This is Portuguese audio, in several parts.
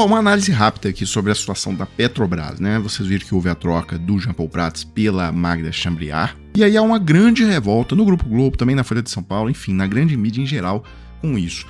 Bom, uma análise rápida aqui sobre a situação da Petrobras, né? Vocês viram que houve a troca do Jean Paul Prats pela Magda Chambriard. E aí há uma grande revolta no Grupo Globo, também na Folha de São Paulo, enfim, na grande mídia em geral com isso.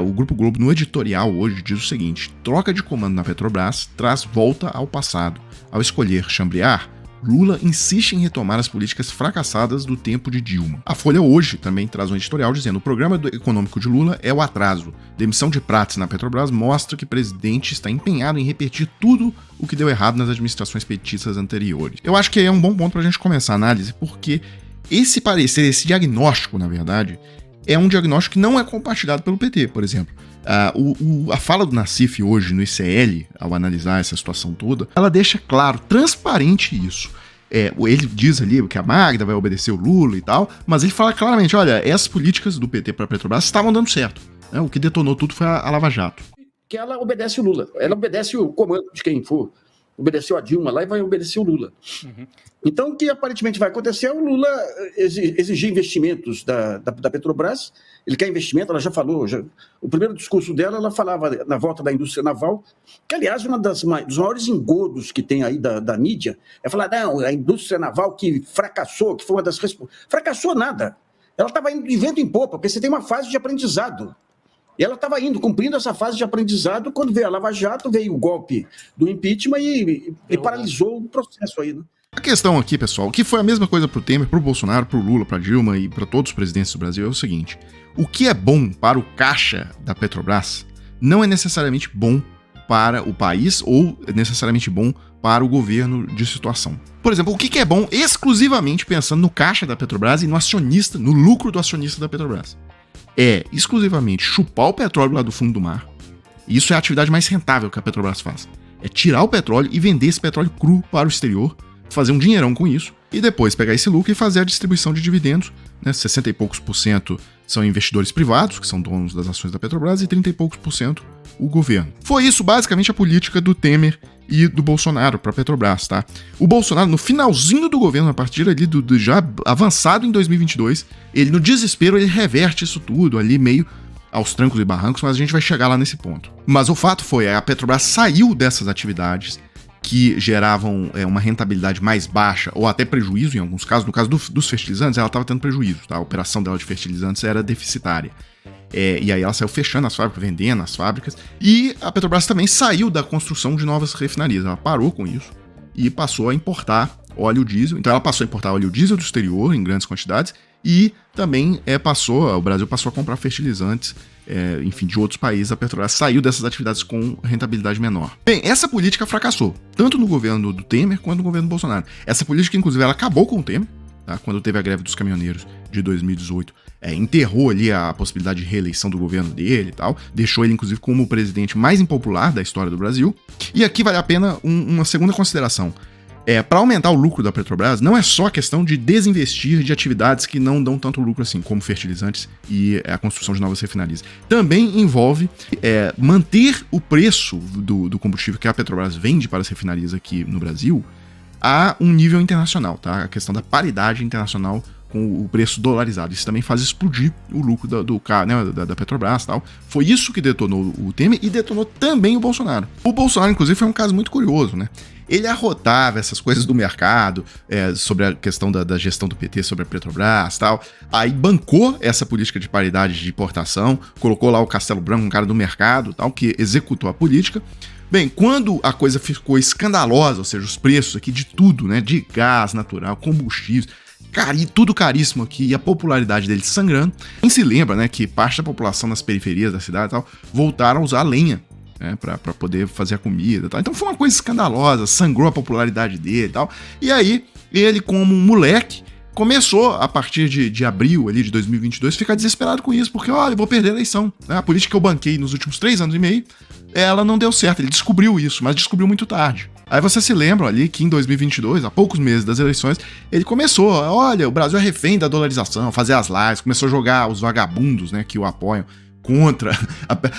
O Grupo Globo, no editorial hoje, diz o seguinte: troca de comando na Petrobras traz volta ao passado. Ao escolher Chambriard, Lula insiste em retomar as políticas fracassadas do tempo de Dilma. A Folha hoje também traz um editorial dizendo: o programa econômico de Lula é o atraso. Demissão de Prats na Petrobras mostra que o presidente está empenhado em repetir tudo o que deu errado nas administrações petistas anteriores. Eu acho que é um bom ponto para a gente começar a análise, porque esse parecer, esse diagnóstico, na verdade, é um diagnóstico que não é compartilhado pelo PT, por exemplo. A fala do Nassif hoje no ICL, ao analisar essa situação toda, ela deixa claro, transparente isso. Ele diz ali que a Magda vai obedecer o Lula e tal, mas ele fala claramente: olha, essas políticas do PT para a Petrobras estavam dando certo. Né? O que detonou tudo foi a Lava Jato. Que ela obedece o Lula, ela obedece o comando de quem for. Obedeceu a Dilma lá e vai obedecer o Lula. Uhum. Então, o que aparentemente vai acontecer é o Lula exigir investimentos da Petrobras. Ele quer investimento, ela já falou. O primeiro discurso dela, ela falava na volta da indústria naval, que, aliás, dos maiores engodos que tem aí da mídia é falar: não, a indústria naval que fracassou, que foi uma das... Fracassou nada. Ela estava indo de vento em popa, porque você tem uma fase de aprendizado. E ela estava cumprindo essa fase de aprendizado quando veio a Lava Jato, veio o golpe do impeachment e paralisou o processo aí, né? A questão aqui, pessoal, que foi a mesma coisa pro Temer, pro Bolsonaro, pro Lula, pra Dilma e para todos os presidentes do Brasil, é o seguinte: o que é bom para o caixa da Petrobras não é necessariamente bom para o país ou necessariamente bom para o governo de situação. Por exemplo, o que é bom exclusivamente pensando no caixa da Petrobras e no acionista, no lucro do acionista da Petrobras? É exclusivamente chupar o petróleo lá do fundo do mar. Isso é a atividade mais rentável que a Petrobras faz. É tirar o petróleo e vender esse petróleo cru para o exterior, fazer um dinheirão com isso, e depois pegar esse lucro e fazer a distribuição de dividendos, né? 60 e poucos por cento são investidores privados, que são donos das ações da Petrobras, e 30 e poucos por cento o governo. Foi isso basicamente a política do Temer e do Bolsonaro para a Petrobras, tá? O Bolsonaro, no finalzinho do governo, a partir ali do já avançado em 2022, ele, no desespero, ele reverte isso tudo ali meio aos trancos e barrancos, mas a gente vai chegar lá nesse ponto. Mas o fato foi, a Petrobras saiu dessas atividades que geravam uma rentabilidade mais baixa, ou até prejuízo em alguns casos. No caso dos fertilizantes, ela estava tendo prejuízo, tá? A operação dela de fertilizantes era deficitária. E aí ela saiu fechando as fábricas, vendendo as fábricas, e a Petrobras também saiu da construção de novas refinarias. Ela parou com isso e passou a importar óleo diesel. Então ela passou a importar óleo diesel do exterior em grandes quantidades e também o Brasil passou a comprar fertilizantes, enfim, de outros países. A Petrobras saiu dessas atividades com rentabilidade menor. Bem, essa política fracassou, tanto no governo do Temer quanto no governo do Bolsonaro. Essa política, inclusive, ela acabou com o Temer, tá? Quando teve a greve dos caminhoneiros de 2018. Enterrou ali a possibilidade de reeleição do governo dele e tal, deixou ele, inclusive, como o presidente mais impopular da história do Brasil. E aqui vale a pena uma segunda consideração. Para aumentar o lucro da Petrobras, não é só a questão de desinvestir de atividades que não dão tanto lucro assim, como fertilizantes e a construção de novas refinarias. Também envolve manter o preço do combustível que a Petrobras vende para as refinarias aqui no Brasil a um nível internacional, tá? A questão da paridade internacional com o preço dolarizado. Isso também faz explodir o lucro da Petrobras e tal. Foi isso que detonou o Temer e detonou também o Bolsonaro. O Bolsonaro, inclusive, foi um caso muito curioso, né? Ele arrotava essas coisas do mercado, sobre a questão da gestão do PT sobre a Petrobras e tal. Aí bancou essa política de paridade de importação, colocou lá o Castelo Branco, um cara do mercado tal, que executou a política. Bem, quando a coisa ficou escandalosa, ou seja, os preços aqui de tudo, né? De gás natural, combustíveis, tudo caríssimo aqui, e a popularidade dele sangrando. Quem se lembra, né, que parte da população nas periferias da cidade e tal, voltaram a usar lenha, né, pra poder fazer a comida e tal. Então foi uma coisa escandalosa, sangrou a popularidade dele e tal. E aí, ele como um moleque, começou, a partir de abril ali de 2022, ficar desesperado com isso, porque, olha, eu vou perder a eleição. Né? A política que eu banquei nos últimos 3 anos e meio, ela não deu certo. Ele descobriu isso, mas descobriu muito tarde. Aí você se lembra ali que em 2022, há poucos meses das eleições, ele começou, olha, o Brasil é refém da dolarização, fazer as lives, começou a jogar os vagabundos, né, que o apoiam contra.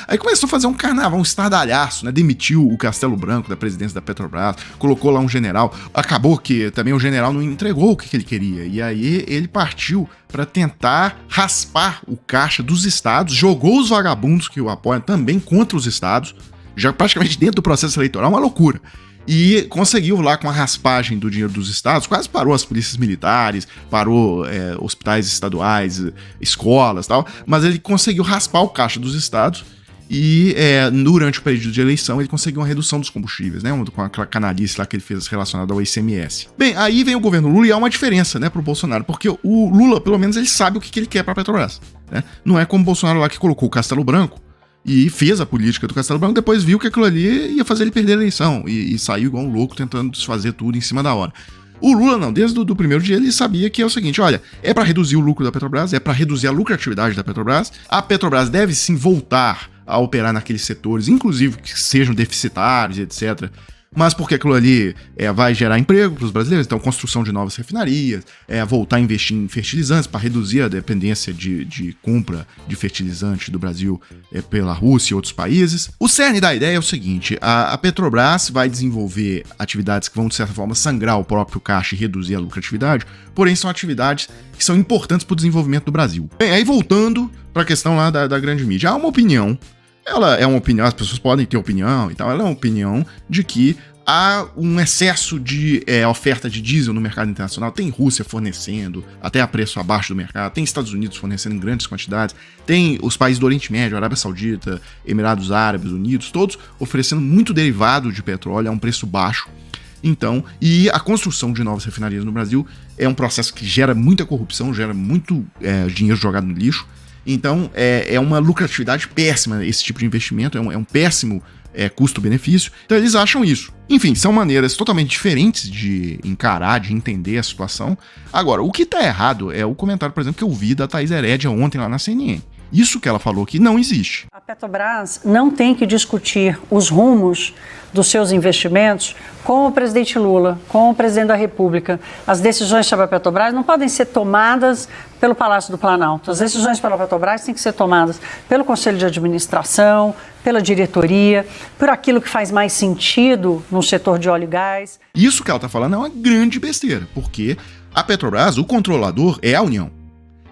Aí começou a fazer um carnaval, um estardalhaço, né? Demitiu o Castelo Branco da presidência da Petrobras, colocou lá um general. Acabou que também o general não entregou o que ele queria. E aí ele partiu para tentar raspar o caixa dos estados, jogou os vagabundos que o apoiam também contra os estados. já praticamente dentro do processo eleitoral, uma loucura. E conseguiu lá, com a raspagem do dinheiro dos estados, quase parou as polícias militares, parou hospitais estaduais, escolas e tal, mas ele conseguiu raspar o caixa dos estados e durante o período de eleição ele conseguiu uma redução dos combustíveis, né, com aquela canalice lá que ele fez relacionada ao ICMS. Bem, aí vem o governo Lula e há uma diferença, né, pro Bolsonaro, porque o Lula, pelo menos, ele sabe o que ele quer pra Petrobras, né? Não é como o Bolsonaro lá que colocou o Castelo Branco e fez a política do Castelo Branco, depois viu que aquilo ali ia fazer ele perder a eleição e saiu igual um louco tentando desfazer tudo em cima da hora. O Lula não, desde o primeiro dia ele sabia que é o seguinte, olha, é para reduzir o lucro da Petrobras, é para reduzir a lucratividade da Petrobras, a Petrobras deve sim voltar a operar naqueles setores, inclusive que sejam deficitários, etc., mas porque aquilo ali vai gerar emprego para os brasileiros, então construção de novas refinarias, voltar a investir em fertilizantes para reduzir a dependência de compra de fertilizante do Brasil pela Rússia e outros países. O cerne da ideia é o seguinte, a Petrobras vai desenvolver atividades que vão, de certa forma, sangrar o próprio caixa e reduzir a lucratividade, porém são atividades que são importantes para o desenvolvimento do Brasil. Bem, aí voltando para a questão lá da grande mídia, há uma opinião. Ela é uma opinião, as pessoas podem ter opinião e tal, ela é uma opinião de que há um excesso de oferta de diesel no mercado internacional, tem Rússia fornecendo até a preço abaixo do mercado, tem Estados Unidos fornecendo em grandes quantidades, tem os países do Oriente Médio, Arábia Saudita, Emirados Árabes Unidos, todos oferecendo muito derivado de petróleo a um preço baixo. Então, e a construção de novas refinarias no Brasil é um processo que gera muita corrupção, gera muito dinheiro jogado no lixo. Então, é uma lucratividade péssima esse tipo de investimento, é um péssimo custo-benefício. Então, eles acham isso. Enfim, são maneiras totalmente diferentes de encarar, de entender a situação. Agora, o que tá errado é o comentário, por exemplo, que eu vi da Thaís Herédia ontem lá na CNN. Isso que ela falou que não existe. A Petrobras não tem que discutir os rumos dos seus investimentos com o presidente Lula, com o presidente da República. As decisões sobre a Petrobras não podem ser tomadas pelo Palácio do Planalto. As decisões pela Petrobras têm que ser tomadas pelo Conselho de Administração, pela diretoria, por aquilo que faz mais sentido no setor de óleo e gás. Isso que ela está falando é uma grande besteira, porque a Petrobras, o controlador, é a União.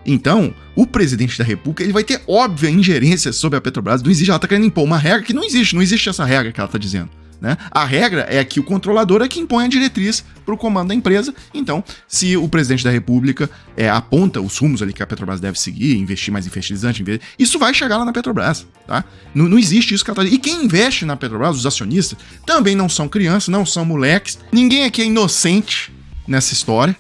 Então, o presidente da República ele vai ter óbvia ingerência sobre a Petrobras. Não existe, ela está querendo impor uma regra que não existe essa regra que ela está dizendo. Né? A regra é que o controlador é que impõe a diretriz para o comando da empresa. Então, se o presidente da República aponta os rumos ali que a Petrobras deve seguir, investir mais em fertilizante, isso vai chegar lá na Petrobras. Tá? Não existe isso que ela está dizendo. E quem investe na Petrobras, os acionistas, também não são crianças, não são moleques. Ninguém aqui é inocente nessa história.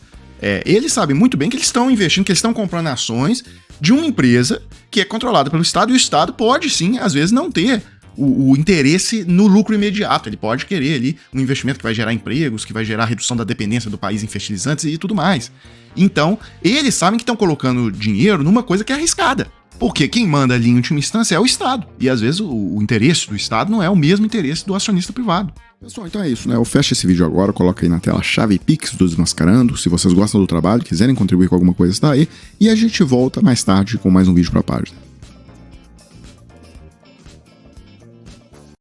Eles sabem muito bem que eles estão investindo, que eles estão comprando ações de uma empresa que é controlada pelo Estado, e o Estado pode sim, às vezes, não ter o interesse no lucro imediato. Ele pode querer ali um investimento que vai gerar empregos, que vai gerar redução da dependência do país em fertilizantes e tudo mais. Então, eles sabem que estão colocando dinheiro numa coisa que é arriscada. Porque quem manda ali em última instância é o Estado. E às vezes o interesse do Estado não é o mesmo interesse do acionista privado. Pessoal, então é isso, né? Eu fecho esse vídeo agora, coloca aí na tela a chave Pix do Desmascarando. Se vocês gostam do trabalho, quiserem contribuir com alguma coisa, está aí. E a gente volta mais tarde com mais um vídeo para a página.